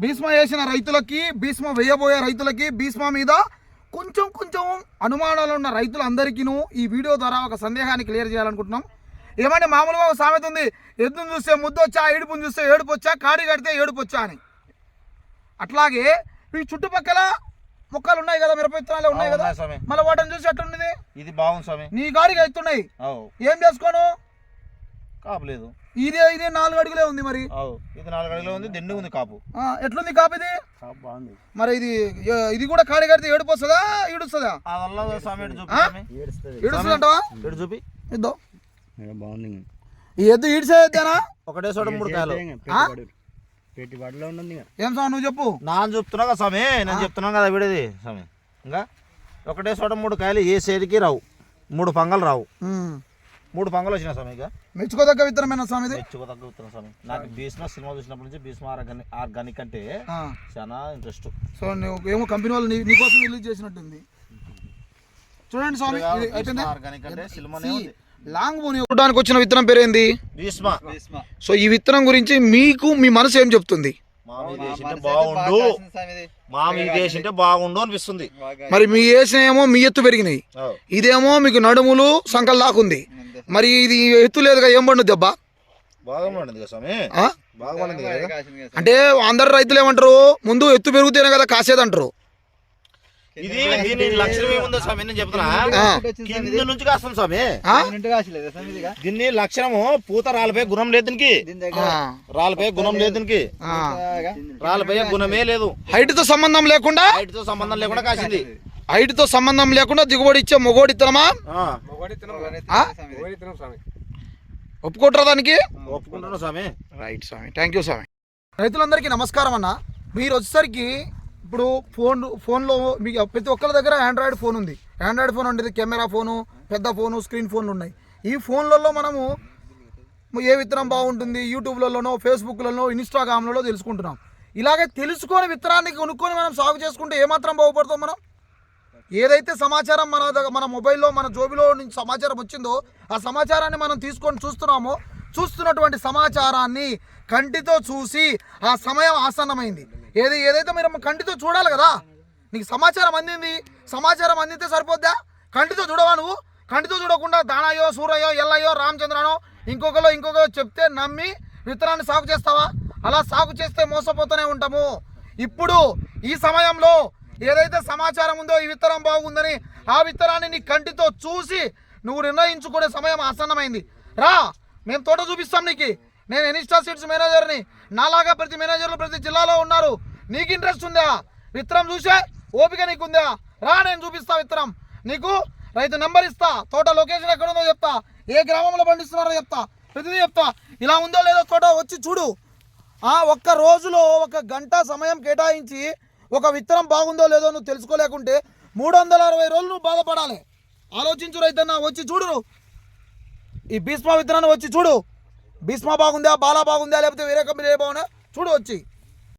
భీష్మ వేసిన రైతులకి, భీష్మ వేయబోయే రైతులకి, భీష్మ మీద కొంచెం అనుమానాలు ఉన్న రైతులందరికీ ఈ వీడియో ద్వారా ఒక సందేహాన్ని క్లియర్ చేయాలనుకుంటున్నాం. ఏమంటే మామూలుగా ఒక సామెత ఉంది, ఎద్దును చూస్తే ముద్దొచ్చా, ఏడుపుని చూస్తే ఏడుపొచ్చా, కాడి కడితే ఏడుపొచ్చా అని. అట్లాగే ఈ చుట్టుపక్కల మొక్కలు ఉన్నాయి కదా, మిరప విత్తనాలు ఉన్నాయి కదా, మళ్ళీ వాటిని చూసి ఎట్లున్నది? ఇది బాగుంది స్వామి. నీ గాడికి ఎత్తున్నాయి, ఏం చేసుకోను? కాపులేదు. ఇదే 4 అడుగులే ఉంది. మరి ఇది 4 అడుగులే ఉంది, దిండు ఉంది కాపు. ఎట్లుంది కాపు? ఇది మరి ఇది కూడా కాడి కడితే ఏడుపు వస్తుందా, ఈడుస్తుందా? ఈడుస్తుందంటవా? చూపి ఇద్దో బాగుంది. ఈ ఎద్దు ఈడ్చేద్దానా? ఒకటే చోట 3 కాయలు. ఏం స్వామి నువ్వు చెప్పు. నా చెప్తున్నా కదా స్వామి, నేను చెప్తున్నాను కదా వీడేది స్వామి. ఇంకా ఒకటే చోట 3 కాయలు ఏ సైడ్కి రావు, 3 పంగలు రావు. 3 పంగలు వచ్చినా స్వామి. ఇక మెచ్చుకోదగ్గ విత్తనమైన స్వామి, మెచ్చుకోదగ్గ విత్తనం స్వామి. నాకు భీష్మ సినిమా చూసినప్పటి నుంచి భీష్మ ఆర్గానిక్ అంటే చాలా ఇంట్రెస్ట్. సో నువ్వు ఏమో కంపెనీ వాళ్ళు నీకోసం రిలీజ్ చేసినట్టుంది. చూడండి స్వామి, ఆర్గానిక్ అంటే సినిమానే ఉంది. లాంగ్ బోని చూడడానికి వచ్చిన విత్తనం పేరేంది? భీష్మ. సో ఈ విత్తనం గురించి మీకు మీ మనసు ఏం చెప్తుంది? బాగుండు అనిపిస్తుంది. మరి మీ వేసినేమో మీ ఎత్తు పెరిగినాయి, ఇదేమో మీకు నడుములు సంకల్ దాకుంది. మరి ఇది ఎత్తు లేదుగా, ఏం పండు దెబ్బ? అంటే అందరు రైతులు ఏమంటారు, ముందు ఎత్తు పెరిగితేనే కదా కాసేదంటారు. ఇది లక్షణం ఏముందో స్వామి, నేను చెప్తున్నా కింద నుంచి కాస్తాం స్వామి. దీన్ని లక్షణము పూత రాలిపోయే గుణం లేదు దీనికి, రాలిపోయే గుణం లేదు దీనికి, రాలిపోయే గుణమే లేదు. హైట్ తో సంబంధం లేకుండా కాసింది. హైట్ తో సంబంధం లేకుండా దిగుబడి ఇచ్చే మొగోడి ఇత్తనమా? ఒప్పుకుంటారా దానికి? ఒప్పుకుంటున్నా స్వామి. రైట్ స్వామి, థ్యాంక్ యూ స్వామి. రైతులందరికీ నమస్కారం అన్న. మీరు వచ్చేసరికి ఇప్పుడు ఫోన్లో మీకు ప్రతి ఒక్కరి దగ్గర ఆండ్రాయిడ్ ఫోన్ ఉంది. ఆండ్రాయిడ్ ఫోన్ అంటే కెమెరా ఫోను, పెద్ద ఫోను, స్క్రీన్ ఫోన్లు ఉన్నాయి. ఈ ఫోన్లలో మనము ఏ విత్తనం బాగుంటుంది యూట్యూబ్లలోనో, ఫేస్బుక్లలో, ఇన్స్టాగ్రామ్లలో తెలుసుకుంటున్నాం. ఇలాగే తెలుసుకొని విత్తనాన్ని కొనుక్కొని మనం సాగు చేసుకుంటే ఏమాత్రం బాగుపడతాం మనం? ఏదైతే సమాచారం మన మొబైల్లో, మన జోబిలో నుంచి సమాచారం వచ్చిందో ఆ సమాచారాన్ని మనం తీసుకొని చూస్తున్నామో, చూస్తున్నటువంటి సమాచారాన్ని కంటితో చూసి ఆ సమయం ఆసన్నమైంది. ఏదైతే మీరు కంటితో చూడాలి కదా. నీకు సమాచారం అందింది, సమాచారం అందితే సరిపోద్దా? కంటితో చూడవా నువ్వు? కంటితో చూడకుండా దానాయో, సూరయ్యో, ఎల్లయ్యో, రామచంద్రనో ఇంకొకరో చెప్తే నమ్మి విత్తనాన్ని సాగు చేస్తావా? అలా సాగు చేస్తే మోసపోతూనే ఉంటాము. ఇప్పుడు ఈ సమయంలో ఏదైతే సమాచారం ఉందో ఈ విత్తనం బాగుందని, ఆ విత్తనాన్ని నీ కంటితో చూసి నువ్వు నిర్ణయించుకునే సమయం ఆసన్నమైంది. రా, మేము తోట చూపిస్తాం నీకు. నేను ఎనిస్టా సీడ్స్ మేనేజర్ని. నాలాగా ప్రతి మేనేజర్లు ప్రతి జిల్లాలో ఉన్నారు. నీకు ఇంట్రెస్ట్ ఉందా? విత్తనం చూసే ఓపిక నీకుందా? రా, నేను చూపిస్తా విత్తనం నీకు. రైతు నెంబర్ ఇస్తా, తోట లొకేషన్ ఎక్కడ ఉందో చెప్తా, ఏ గ్రామంలో పండిస్తున్నారో చెప్తా, ప్రతిదీ చెప్తా. ఇలా ఉందో లేదో తోట వచ్చి చూడు. ఒక్క రోజులో 1 గంట సమయం కేటాయించి ఒక విత్తనం బాగుందో లేదో నువ్వు తెలుసుకోలేకుంటే 360 రోజులు నువ్వు బాధపడాలి. ఆలోచించు రైతన్నా, వచ్చి చూడు. ఈ భీష్మ విత్తనాన్ని వచ్చి చూడు. భీష్మ బాగుందా, బాలా బాగుందా, లేకపోతే వేరే కంపెనీ బాగుందా చూడు వచ్చి.